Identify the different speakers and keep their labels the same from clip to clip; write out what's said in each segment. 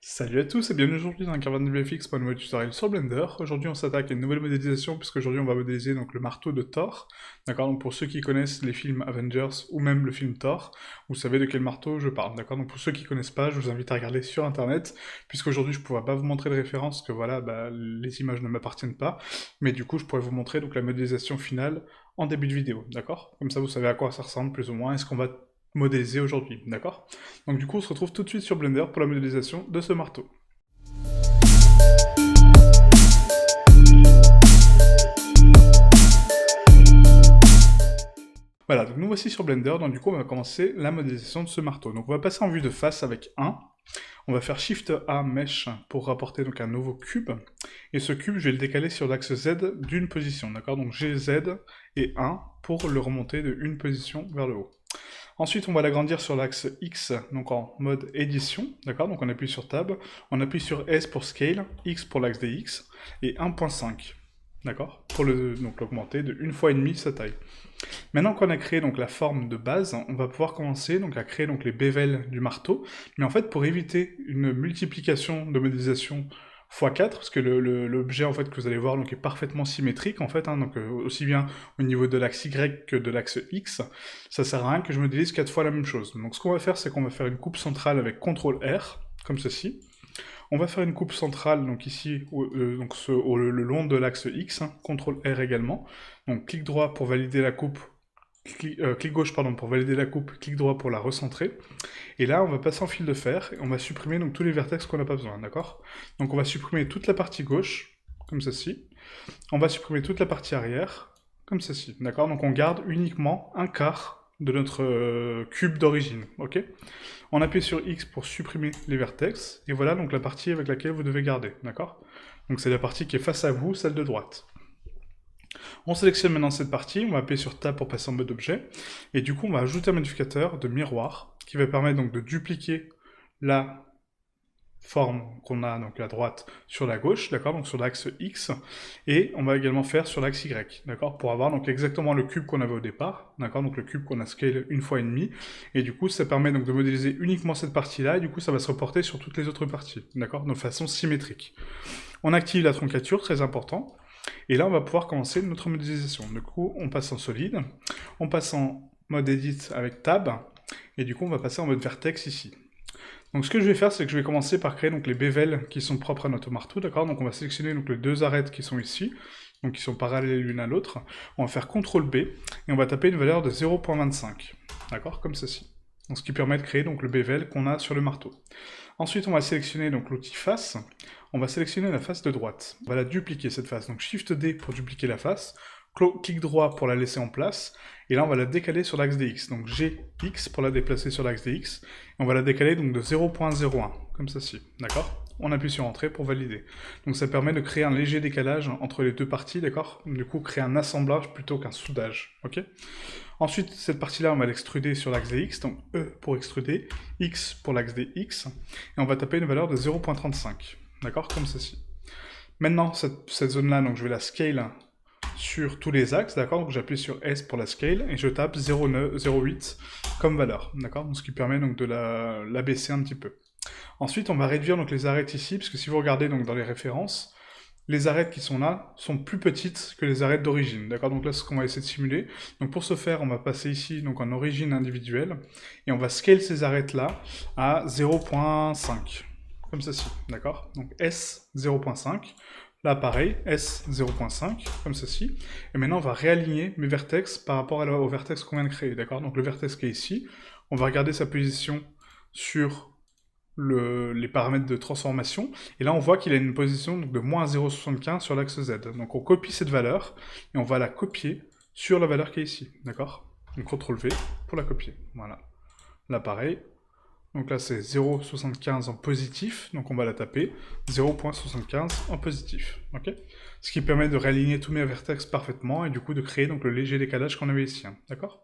Speaker 1: Salut à tous et bienvenue aujourd'hui dans un Carvan VFX pour un nouvel tutoriel sur Blender. Aujourd'hui on s'attaque à une nouvelle modélisation puisqu'aujourd'hui on va modéliser donc le marteau de Thor. D'accord, donc pour ceux qui connaissent les films Avengers ou même le film Thor, vous savez de quel marteau je parle. D'accord, donc pour ceux qui connaissent pas, je vous invite à regarder sur internet puisqu'aujourd'hui je ne pourrai pas vous montrer de référence parce que voilà, les images ne m'appartiennent pas. Mais du coup je pourrais vous montrer donc la modélisation finale en début de vidéo. D'accord, comme ça vous savez à quoi ça ressemble plus ou moins et ce qu'on va modéliser aujourd'hui. D'accord. Donc du coup, on se retrouve tout de suite sur Blender pour la modélisation de ce marteau. Voilà, donc nous voici sur Blender, donc du coup on va commencer la modélisation de ce marteau. Donc on va passer en vue de face avec 1, on va faire Shift A Mesh pour rapporter donc un nouveau cube, et ce cube je vais le décaler sur l'axe Z d'une position, d'accord. Donc GZ et 1 pour le remonter de une position vers le haut. Ensuite, on va l'agrandir sur l'axe X, donc en mode édition, d'accord. Donc on appuie sur Tab, on appuie sur S pour Scale, X pour l'axe des X, et 1.5, d'accord, pour donc l'augmenter de 1,5 fois sa taille. Maintenant qu'on a créé donc la forme de base, on va pouvoir commencer donc à créer donc les bévels du marteau, mais en fait pour éviter une multiplication de modélisation x4, parce que l'objet en fait que vous allez voir donc est parfaitement symétrique en fait, hein, donc aussi bien au niveau de l'axe Y que de l'axe X, ça sert à rien que je modélise 4 fois la même chose. Donc ce qu'on va faire, c'est qu'on va faire une coupe centrale avec CTRL R, comme ceci. On va faire une coupe centrale, donc ici, le long de l'axe X, hein, CTRL R également. Donc clic droit pour valider la coupe, clic gauche pardon, pour valider la coupe, clic droit pour la recentrer. Et là, on va passer en fil de fer, et on va supprimer donc tous les vertex qu'on n'a pas besoin, d'accord. Donc on va supprimer toute la partie gauche, comme ceci. On va supprimer toute la partie arrière, comme ceci, d'accord. Donc on garde uniquement un quart de notre cube d'origine, ok. On appuie sur X pour supprimer les vertex, et voilà donc la partie avec laquelle vous devez garder, d'accord. Donc c'est la partie qui est face à vous, celle de droite. On sélectionne maintenant cette partie, on va appuyer sur Tab pour passer en mode objet, et du coup on va ajouter un modificateur de miroir, qui va permettre donc de dupliquer la forme qu'on a donc à droite sur la gauche, d'accord, donc sur l'axe X, et on va également faire sur l'axe Y, d'accord, pour avoir donc exactement le cube qu'on avait au départ, d'accord, donc le cube qu'on a scale 1,5 fois, et du coup ça permet donc de modéliser uniquement cette partie-là, et du coup ça va se reporter sur toutes les autres parties, d'accord, de façon symétrique. On active la troncature, très important, et là on va pouvoir commencer notre modélisation. Du coup on passe en solide, on passe en mode edit avec Tab, et du coup on va passer en mode vertex ici. Donc ce que je vais faire, c'est que je vais commencer par créer donc les bévels qui sont propres à notre marteau, d'accord. Donc on va sélectionner donc les deux arêtes qui sont ici, donc qui sont parallèles l'une à l'autre. On va faire CTRL B, et on va taper une valeur de 0,25, d'accord, comme ceci. Donc ce qui permet de créer donc le bével qu'on a sur le marteau. Ensuite, on va sélectionner donc l'outil face, on va sélectionner la face de droite. On va la dupliquer cette face, donc Shift D pour dupliquer la face, clic droit pour la laisser en place, et là on va la décaler sur l'axe des X, donc GX pour la déplacer sur l'axe des X, et on va la décaler donc de 0,01, comme ceci, d'accord. On appuie sur Entrée pour valider. Donc ça permet de créer un léger décalage entre les deux parties, d'accord. Du coup, créer un assemblage plutôt qu'un soudage, ok. Ensuite, cette partie-là, on va l'extruder sur l'axe des X, donc E pour extruder, X pour l'axe des X, et on va taper une valeur de 0,35, d'accord, comme ceci. Maintenant, cette zone-là, donc je vais la scale sur tous les axes, d'accord. Donc j'appuie sur S pour la scale et je tape 0,8 comme valeur, d'accord. Ce qui permet donc de l'abaisser un petit peu. Ensuite, on va réduire donc les arêtes ici, parce que si vous regardez donc dans les références, les arêtes qui sont là sont plus petites que les arêtes d'origine, d'accord. Donc là, c'est ce qu'on va essayer de simuler. Donc pour ce faire, on va passer ici donc en origine individuelle et on va scale ces arêtes là à 0,5 comme ceci, d'accord. Donc S 0,5. Là, pareil, S 0,5, comme ceci. Et maintenant, on va réaligner mes vertex par rapport au vertex qu'on vient de créer, d'accord. Donc le vertex qui est ici, on va regarder sa position sur les paramètres de transformation, et là on voit qu'il a une position donc, de moins 0,75 sur l'axe Z. Donc on copie cette valeur, et on va la copier sur la valeur qui est ici, d'accord. Donc CTRL V pour la copier, voilà. Là pareil, donc là c'est 0,75 en positif, donc on va la taper, 0,75 en positif, ok. Ce qui permet de réaligner tous mes vertex parfaitement, et du coup de créer donc le léger décalage qu'on avait ici, hein, d'accord.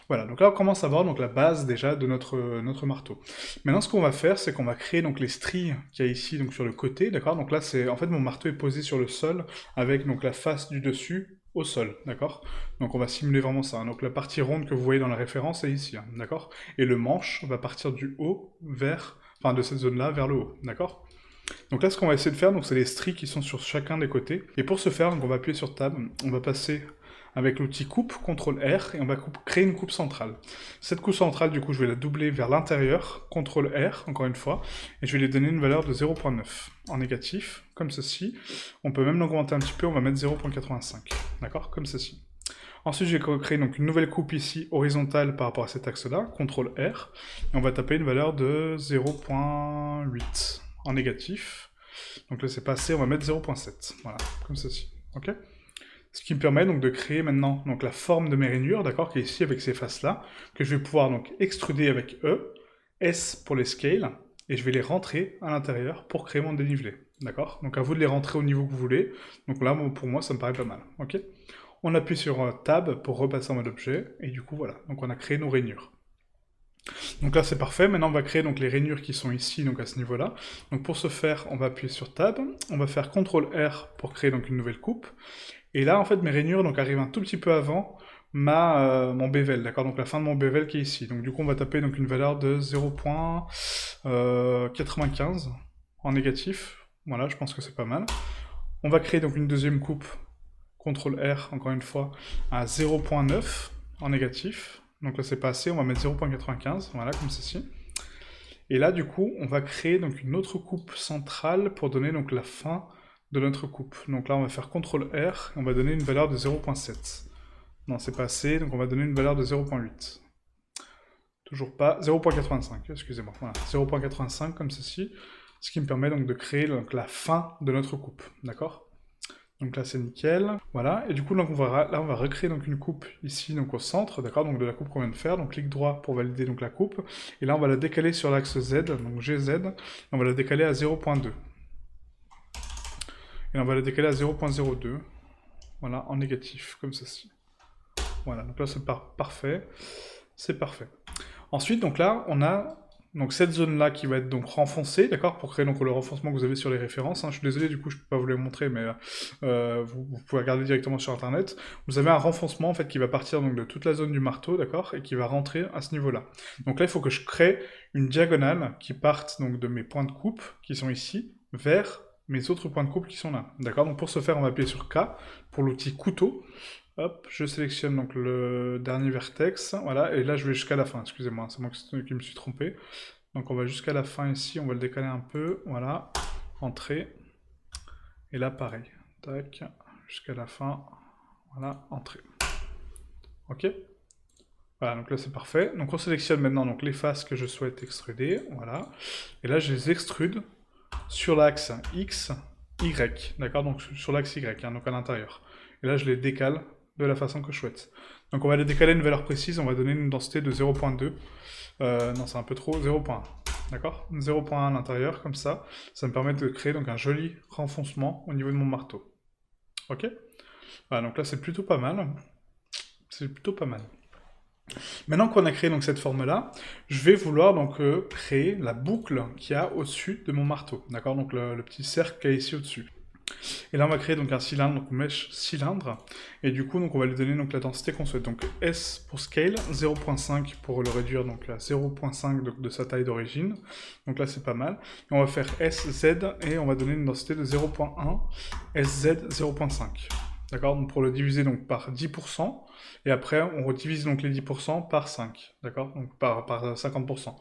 Speaker 1: Voilà, donc là on commence à voir donc la base déjà de notre marteau. Maintenant ce qu'on va faire, c'est qu'on va créer donc les stries qu'il y a ici donc sur le côté, d'accord. Donc là c'est en fait mon marteau est posé sur le sol avec donc la face du dessus au sol, d'accord. Donc on va simuler vraiment ça, hein. Donc la partie ronde que vous voyez dans la référence est ici, hein, d'accord. Et le manche va partir du haut vers, enfin de cette zone-là vers le haut, d'accord? Donc là, ce qu'on va essayer de faire, donc c'est les stries qui sont sur chacun des côtés. Et pour ce faire, donc on va appuyer sur Tab, on va passer avec l'outil coupe, CTRL R, et on va créer une coupe centrale. Cette coupe centrale, du coup, je vais la doubler vers l'intérieur, CTRL R, encore une fois, et je vais lui donner une valeur de 0.9 en négatif, comme ceci. On peut même l'augmenter un petit peu, on va mettre 0.85, d'accord? Comme ceci. Ensuite, je vais créer donc une nouvelle coupe ici, horizontale par rapport à cet axe-là, CTRL R, et on va taper une valeur de 0.8 en négatif. Donc là, c'est pas assez, on va mettre 0.7, voilà, comme ceci, ok? Ce qui me permet donc de créer maintenant donc, la forme de mes rainures, d'accord, qui est ici avec ces faces-là, que je vais pouvoir donc extruder avec E, S pour les scales, et je vais les rentrer à l'intérieur pour créer mon dénivelé, d'accord? Donc à vous de les rentrer au niveau que vous voulez, donc là, pour moi, ça me paraît pas mal, ok? On appuie sur Tab pour repasser en mode objet, et du coup, voilà, donc on a créé nos rainures. Donc là, c'est parfait. Maintenant, on va créer donc les rainures qui sont ici, donc à ce niveau-là. Donc pour ce faire, on va appuyer sur Tab, on va faire CTRL R pour créer donc une nouvelle coupe. Et là, en fait, mes rainures donc, arrivent un tout petit peu avant mon bevel, d'accord? Donc la fin de mon bevel qui est ici. Donc du coup, on va taper donc, une valeur de 0.95 en négatif. Voilà, je pense que c'est pas mal. On va créer donc une deuxième coupe, CTRL R, encore une fois, à 0.9 en négatif. Donc là, c'est pas assez, on va mettre 0.95, voilà, comme ceci. Et là, du coup, on va créer donc une autre coupe centrale pour donner donc la fin de notre coupe. Donc là, on va faire CTRL R, et on va donner une valeur de 0.7. Non, c'est pas assez, donc on va donner une valeur de 0.8. Toujours pas, 0.85, excusez-moi. Voilà, 0.85 comme ceci, ce qui me permet donc de créer donc, la fin de notre coupe, d'accord? Donc là, c'est nickel. Voilà, et du coup, donc, on va recréer donc, une coupe ici, donc au centre, d'accord, donc de la coupe qu'on vient de faire. Donc clic droit pour valider donc, la coupe. Et là, on va la décaler sur l'axe Z, donc GZ, et on va la décaler à 0.2. Et on va la décaler à 0.02. Voilà, en négatif, comme ceci. Voilà, donc là, c'est parfait. C'est parfait. Ensuite, donc là, on a donc cette zone-là qui va être donc renfoncée, d'accord, pour créer donc le renfoncement que vous avez sur les références. Hein. Je suis désolé, du coup, je peux pas vous les montrer, mais vous pouvez regarder directement sur Internet. Vous avez un renfoncement, en fait, qui va partir donc de toute la zone du marteau, d'accord, et qui va rentrer à ce niveau-là. Donc là, il faut que je crée une diagonale qui parte donc de mes points de coupe, qui sont ici, vers mes autres points de coupe qui sont là, d'accord. Donc pour ce faire, on va appuyer sur K, pour l'outil couteau. Hop, je sélectionne donc le dernier vertex, voilà, et là je vais jusqu'à la fin, excusez-moi, c'est moi qui me suis trompé. Donc on va jusqu'à la fin ici, on va le décaler un peu, voilà, entrée, et là pareil, tac, jusqu'à la fin, voilà, entrée. Ok? Voilà, donc là c'est parfait. Donc on sélectionne maintenant donc, les faces que je souhaite extruder, voilà, et là je les extrude sur l'axe X, Y, d'accord, donc sur l'axe Y, hein, donc à l'intérieur. Et là je les décale de la façon que je souhaite. Donc on va les décaler à une valeur précise, on va donner une densité de 0.2. Non, c'est un peu trop, 0.1. D'accord? 0.1 à l'intérieur, comme ça. Ça me permet de créer donc un joli renfoncement au niveau de mon marteau. Ok? Voilà, donc là c'est plutôt pas mal. C'est plutôt pas mal. Maintenant qu'on a créé donc cette forme-là, je vais vouloir donc créer la boucle qu'il y a au-dessus de mon marteau. D'accord? Donc le petit cercle qu'il y a ici au-dessus. Et là, on va créer donc un cylindre, donc mesh cylindre. Et du coup, donc, on va lui donner donc, la densité qu'on souhaite. Donc S pour scale, 0.5 pour le réduire donc, à 0.5 de sa taille d'origine. Donc là, c'est pas mal. Et on va faire SZ et on va donner une densité de 0.1, SZ 0.5. D'accord? Donc pour le diviser donc, par 10%. Et après, on redivise donc les 10% par 5. D'accord? Donc par 50%.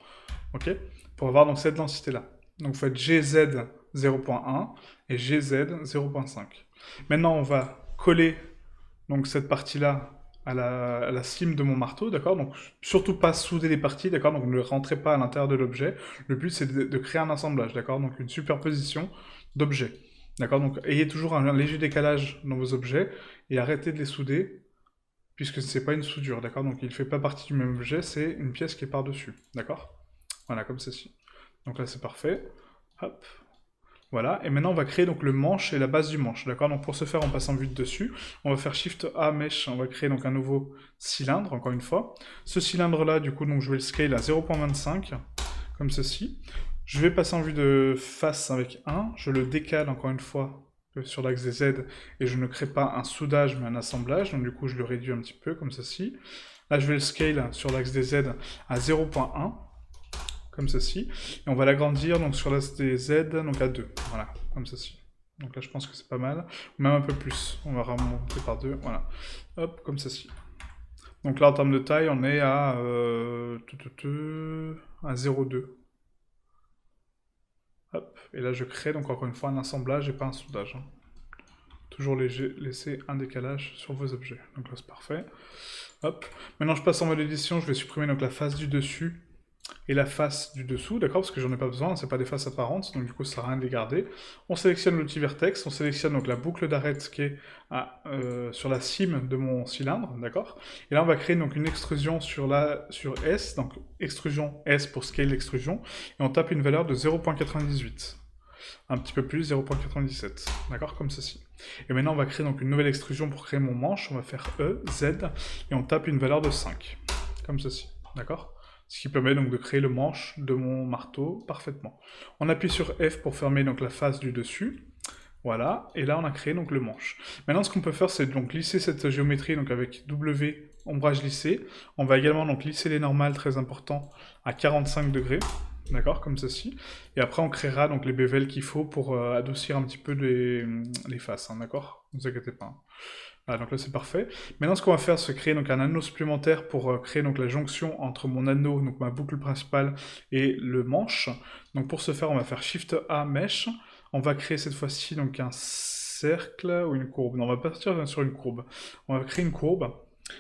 Speaker 1: Ok? Pour avoir donc cette densité-là. Donc vous faites GZ 0.1 et GZ 0.5. Maintenant, on va coller donc, cette partie-là à la cime de mon marteau, d'accord? Donc, surtout pas souder les parties, d'accord? Donc, ne rentrez pas à l'intérieur de l'objet. Le but, c'est de créer un assemblage, d'accord? Donc, une superposition d'objets, d'accord? Donc, ayez toujours un léger décalage dans vos objets et arrêtez de les souder, puisque ce n'est pas une soudure, d'accord? Donc, il ne fait pas partie du même objet, c'est une pièce qui est par-dessus, d'accord? Voilà, comme ceci. Donc là, c'est parfait. Hop. Voilà, et maintenant on va créer donc le manche et la base du manche, d'accord? Donc pour ce faire, on passe en vue de dessus, on va faire Shift A Mesh, on va créer donc un nouveau cylindre, encore une fois. Ce cylindre-là, du coup, donc je vais le scale à 0.25, comme ceci. Je vais passer en vue de face avec 1, je le décale encore une fois sur l'axe des Z, et je ne crée pas un soudage, mais un assemblage, donc du coup je le réduis un petit peu, comme ceci. Là, je vais le scale sur l'axe des Z à 0.1. comme ceci. Et on va l'agrandir donc sur l'axe des Z, donc à 2, voilà, comme ceci. Donc là, je pense que c'est pas mal, ou même un peu plus. On va remonter par 2, voilà. Hop, comme ceci. Donc là, en termes de taille, on est à 0,2. Hop, et là, je crée donc encore une fois un assemblage et pas un soudage. Hein. Toujours laisser un décalage sur vos objets. Donc là, c'est parfait. Hop. Maintenant, je passe en mode édition. Je vais supprimer donc la face du dessus et la face du dessous, d'accord, parce que j'en ai pas besoin, c'est pas des faces apparentes, donc du coup ça sert à rien de les garder. On sélectionne l'outil vertex, on sélectionne donc la boucle d'arête qui est sur la cime de mon cylindre, d'accord. Et là on va créer donc une extrusion sur S, donc extrusion S pour scale l'extrusion, et on tape une valeur de 0.98. Un petit peu plus, 0.97, d'accord, comme ceci. Et maintenant on va créer donc une nouvelle extrusion pour créer mon manche, on va faire E, Z, et on tape une valeur de 5, comme ceci, d'accord. Ce qui permet donc de créer le manche de mon marteau parfaitement. On appuie sur F pour fermer donc la face du dessus. Voilà, et là on a créé donc le manche. Maintenant ce qu'on peut faire c'est donc lisser cette géométrie donc avec W, ombrage lissé. On va également donc lisser les normales, très important, à 45 degrés. D'accord, comme ceci. Et après on créera donc les bévels qu'il faut pour adoucir un petit peu les faces, hein, d'accord. Ne vous inquiétez pas. Hein. Voilà, donc là c'est parfait. Maintenant ce qu'on va faire c'est créer donc un anneau supplémentaire pour créer donc la jonction entre mon anneau, donc ma boucle principale, et le manche. Donc pour ce faire on va faire Shift A Mesh. On va créer cette fois-ci donc un cercle ou une courbe. Non, on va partir sur une courbe. On va créer une courbe.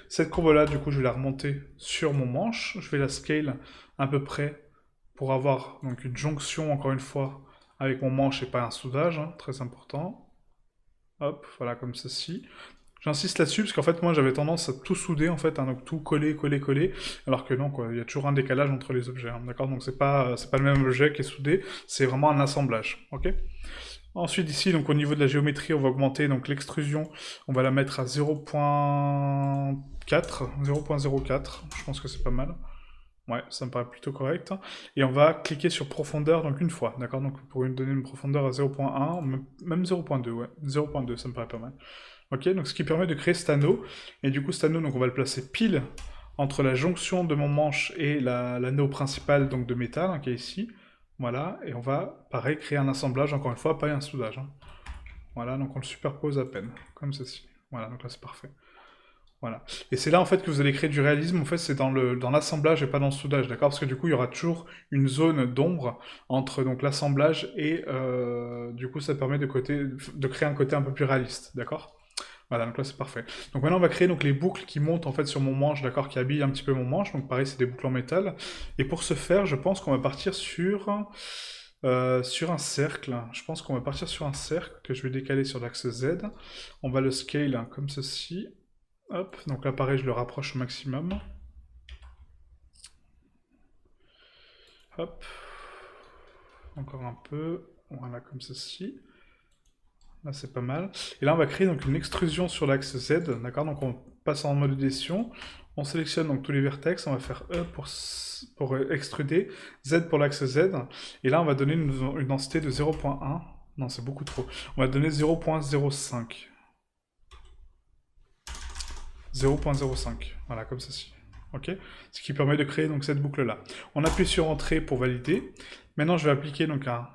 Speaker 1: Cette courbe-là, du coup, je vais la remonter sur mon manche. Je vais la scale à peu près pour avoir donc une jonction, encore une fois, avec mon manche et pas un soudage, hein, très important. Hop, voilà, comme ceci. J'insiste là-dessus parce qu'en fait, moi, j'avais tendance à tout souder, en fait, hein, donc tout coller, coller, coller, alors que non, quoi, il y a toujours un décalage entre les objets, hein, d'accord. Donc c'est pas le même objet qui est soudé, c'est vraiment un assemblage, ok. Ensuite, ici, donc au niveau de la géométrie, on va augmenter donc l'extrusion, on va la mettre à 0.4, 0.04, je pense que c'est pas mal. Ouais, ça me paraît plutôt correct. Et on va cliquer sur profondeur donc une fois, d'accord. Donc pour donner une profondeur à 0.1, même 0.2, ouais, 0.2, ça me paraît pas mal. Ok, donc ce qui permet de créer cet anneau. Et du coup, cet anneau, donc on va le placer pile entre la jonction de mon manche et l'anneau principal donc de métal, hein, qui est ici. Voilà, et on va, pareil, créer un assemblage, encore une fois, pas un soudage. Hein. Voilà, donc on le superpose à peine, comme ceci. Voilà, donc là c'est parfait. Voilà. Et c'est là en fait que vous allez créer du réalisme, en fait c'est dans l'assemblage et pas dans le soudage, d'accord. Parce que du coup il y aura toujours une zone d'ombre entre donc l'assemblage et du coup ça permet de créer un côté un peu plus réaliste, d'accord. Voilà, donc là c'est parfait. Donc maintenant on va créer donc les boucles qui montent en fait sur mon manche, d'accord, qui habillent un petit peu mon manche. Donc pareil c'est des boucles en métal. Et pour ce faire, je pense qu'on va partir sur un cercle. Je pense qu'on va partir sur un cercle que je vais décaler sur l'axe Z. On va le scale hein, comme ceci. Hop, donc là pareil je le rapproche au maximum. Hop. Encore un peu. Voilà, comme ceci. Là c'est pas mal. Et là on va créer donc une extrusion sur l'axe Z, d'accord. Donc on passe en mode édition. On sélectionne donc tous les vertex. On va faire E pour extruder, Z pour l'axe Z. Et là on va donner une densité de 0.1. Non, c'est beaucoup trop. On va donner 0.05. 0.05, voilà, comme ceci. Ok. Ce qui permet de créer donc cette boucle-là. On appuie sur Entrée pour valider. Maintenant, je vais appliquer donc un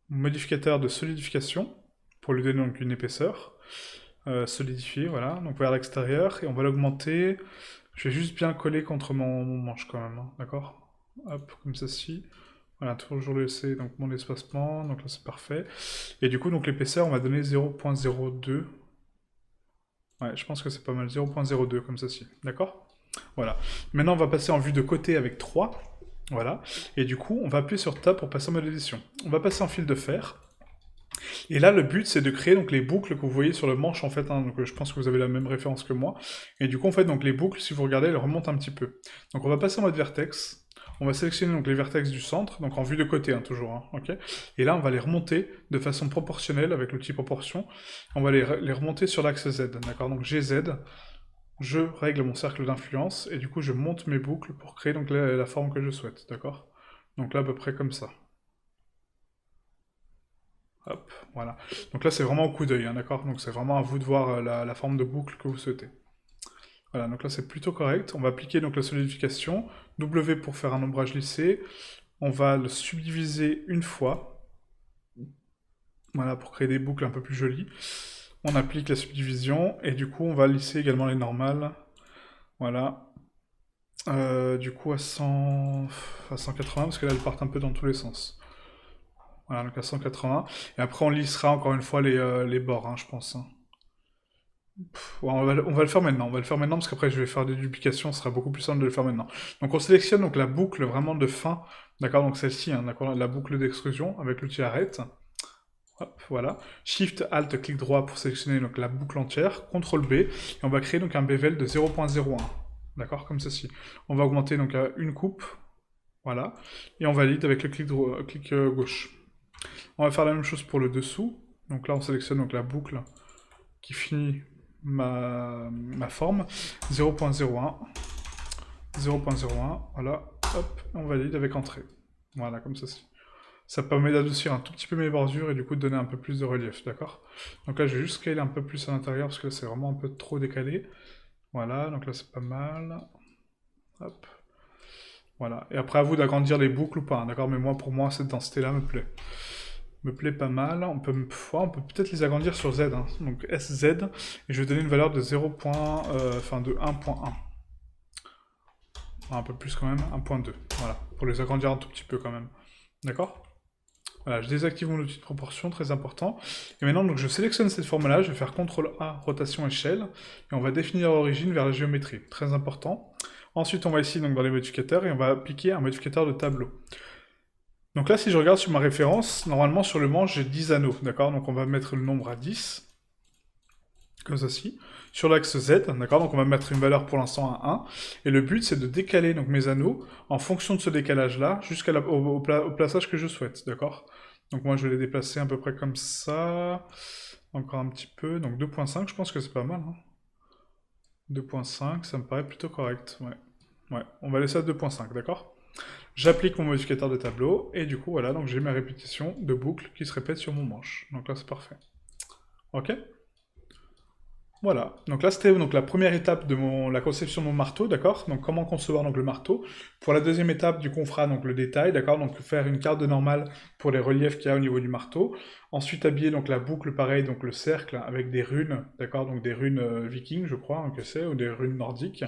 Speaker 1: modificateur de solidification pour lui donner donc une épaisseur. Solidifier, voilà, donc vers l'extérieur. Et on va l'augmenter. Je vais juste bien coller contre mon manche quand même, hein, d'accord. Hop, comme ceci. Voilà, toujours laisser donc mon espacement, donc là c'est parfait. Et du coup, donc l'épaisseur, on va donner 0.02. Ouais, je pense que c'est pas mal, 0.02 comme ceci, d'accord. Voilà. Maintenant, on va passer en vue de côté avec 3. Voilà. Et du coup, on va appuyer sur Tab pour passer en mode édition. On va passer en fil de fer. Et là, le but, c'est de créer donc les boucles que vous voyez sur le manche, en fait. Hein, donc, je pense que vous avez la même référence que moi. Et du coup, en fait, donc les boucles, si vous regardez, elles remontent un petit peu. Donc, on va passer en mode vertex. On va sélectionner donc les vertex du centre, donc en vue de côté, hein, toujours. Hein, ok. Et là, on va les remonter de façon proportionnelle avec l'outil proportion. On va les remonter sur l'axe Z, d'accord. Donc GZ. Je règle mon cercle d'influence et du coup je monte mes boucles pour créer donc la forme que je souhaite, d'accord. Donc là à peu près comme ça. Hop, voilà. Donc là c'est vraiment au coup d'œil, hein, d'accord. Donc c'est vraiment à vous de voir la forme de boucle que vous souhaitez. Voilà, donc là c'est plutôt correct. On va appliquer donc la solidification. W pour faire un ombrage lissé. On va le subdiviser une fois. Voilà, pour créer des boucles un peu plus jolies. On applique la subdivision, et du coup, on va lisser également les normales. Voilà. Du coup, à 180, parce que là, elles partent un peu dans tous les sens. Voilà, donc à 180. Et après, on lissera encore une fois les bords, hein, je pense, hein. Ouais, on va le faire maintenant. On va le faire maintenant parce qu'après je vais faire des duplications. Ce sera beaucoup plus simple de le faire maintenant. Donc on sélectionne donc la boucle vraiment de fin. D'accord, donc celle-ci, hein, d'accord, la boucle d'extrusion avec l'outil arrête. Hop, voilà. Shift, Alt, clic droit pour sélectionner donc la boucle entière. CTRL B. Et on va créer donc un bevel de 0.01. D'accord, comme ceci. On va augmenter donc à une coupe. Voilà. Et on valide avec le clic gauche. On va faire la même chose pour le dessous. Donc là on sélectionne donc la boucle qui finit ma forme. 0.01. 0.01. Voilà. Hop. On valide avec entrée. Voilà, comme ceci. Ça permet d'adoucir un tout petit peu mes bordures et du coup de donner un peu plus de relief, d'accord? Donc là, je vais juste scaler un peu plus à l'intérieur parce que là, c'est vraiment un peu trop décalé. Voilà, donc là, c'est pas mal. Hop. Voilà. Et après, à vous d'agrandir les boucles ou pas, hein, d'accord? Mais moi, pour moi, cette densité-là me plaît. Me plaît pas mal. On peut peut-être les agrandir sur Z, hein. Donc SZ, et je vais donner une valeur de 0. Enfin de 1.1. Un peu plus quand même, 1.2. Voilà, pour les agrandir un tout petit peu quand même. D'accord? Voilà, je désactive mon outil de proportion, très important. Et maintenant, donc, je sélectionne cette forme-là, je vais faire CTRL A, rotation échelle, et on va définir l'origine vers la géométrie, très important. Ensuite, on va ici donc, dans les modificateurs, et on va appliquer un modificateur de tableau. Donc là, si je regarde sur ma référence, normalement sur le manche, j'ai 10 anneaux, d'accord? Donc on va mettre le nombre à 10, comme ceci. Sur l'axe Z, d'accord? Donc on va mettre une valeur pour l'instant à 1. Et le but, c'est de décaler donc, mes anneaux en fonction de ce décalage-là, jusqu'au plaçage que je souhaite, d'accord? Donc moi, je vais les déplacer à peu près comme ça. Encore un petit peu. Donc 2.5, je pense que c'est pas mal, hein. 2.5, ça me paraît plutôt correct, ouais. Ouais, on va laisser à 2.5, d'accord? J'applique mon modificateur de tableau, et du coup, voilà, donc j'ai ma répétition de boucles qui se répètent sur mon manche. Donc là, c'est parfait. Ok? Voilà, donc là c'était donc la première étape de la conception de mon marteau, d'accord? Donc comment concevoir donc le marteau. Pour la deuxième étape, du coup on fera donc le détail, d'accord? Donc faire une carte de normale pour les reliefs qu'il y a au niveau du marteau. Ensuite habiller donc la boucle, pareil, donc le cercle avec des runes, d'accord? Donc des runes vikings, je crois, hein, que c'est, ou des runes nordiques.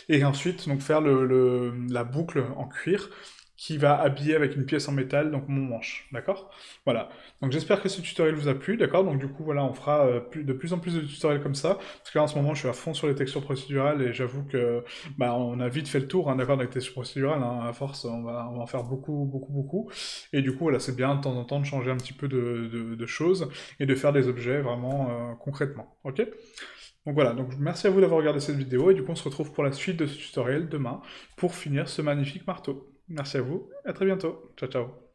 Speaker 1: Et ensuite donc faire la boucle en cuir qui va habiller avec une pièce en métal, donc mon manche, d'accord? Voilà. Donc j'espère que ce tutoriel vous a plu, d'accord? Donc du coup, voilà, on fera de plus en plus de tutoriels comme ça, parce que là, en ce moment, je suis à fond sur les textures procédurales, et j'avoue que, bah, on a vite fait le tour, hein, d'accord, avec les textures procédurales, hein, à force, on va en faire beaucoup, beaucoup, beaucoup, et du coup, voilà, c'est bien de temps en temps de changer un petit peu de choses, et de faire des objets vraiment concrètement, ok? Donc voilà, donc merci à vous d'avoir regardé cette vidéo, et du coup, on se retrouve pour la suite de ce tutoriel demain, pour finir ce magnifique marteau. Merci à vous, à très bientôt. Ciao, ciao.